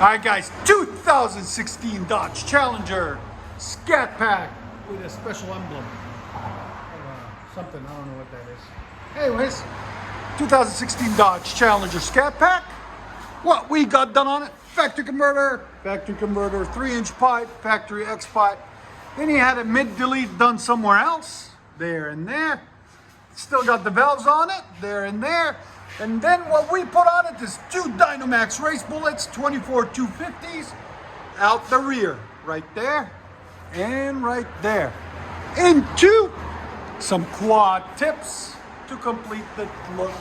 Alright guys, 2016 Dodge Challenger Scat Pack with a special emblem. Something, I don't know what that is. Anyways, 2016 Dodge Challenger Scat Pack. What we got done on it, factory converter, 3-inch pipe, factory X pipe. Then he had a mid-delete done somewhere else, there and there. Still got the valves on it, there and there. And then what we put on it is 2 DYNOMAX race bullets, 24 250s, out the rear, right there and right there. Into some quad tips to complete the look.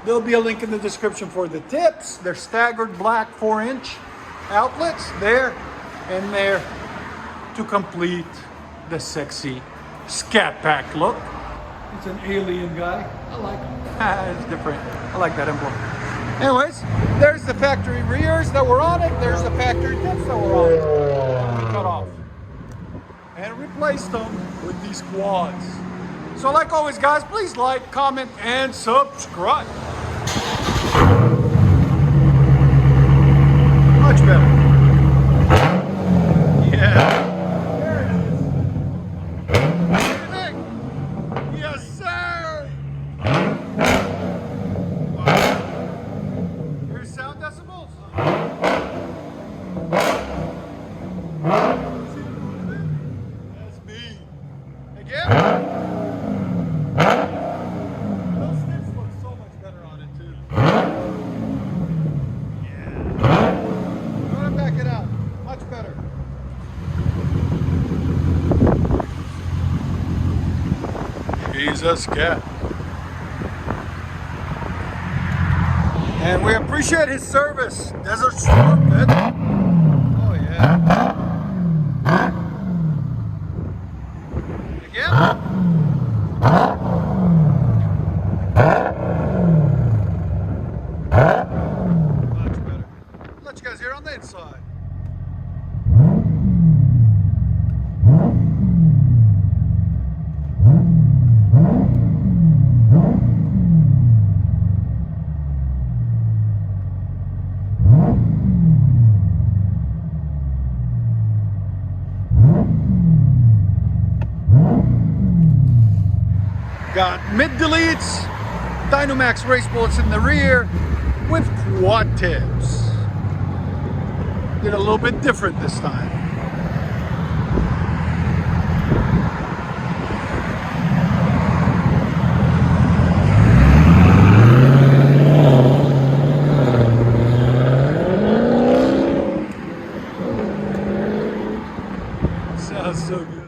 There'll be a link in the description for the tips. They're staggered black 4-inch outlets, there and there, to complete the sexy Scat Pack look. It's an alien guy. I like him. It's different. I like that emblem. Anyways, there's the factory rears that were on it. There's the factory tips that were on it. And we cut off and replaced them with these quads. So like always, guys, please like, comment, and subscribe. Much better. Yeah. That's me. Again? Those sticks look so much better on it too. Yeah. I'm gonna back it out. Much better. He's a Scat. And we appreciate his service. Desert Storm, man. Oh yeah. Again? Much better. I'll let you guys hear on the inside. Got mid-deletes, DYNOMAX race bullets in the rear with quad tips. Did a little bit different this time. Sounds so good.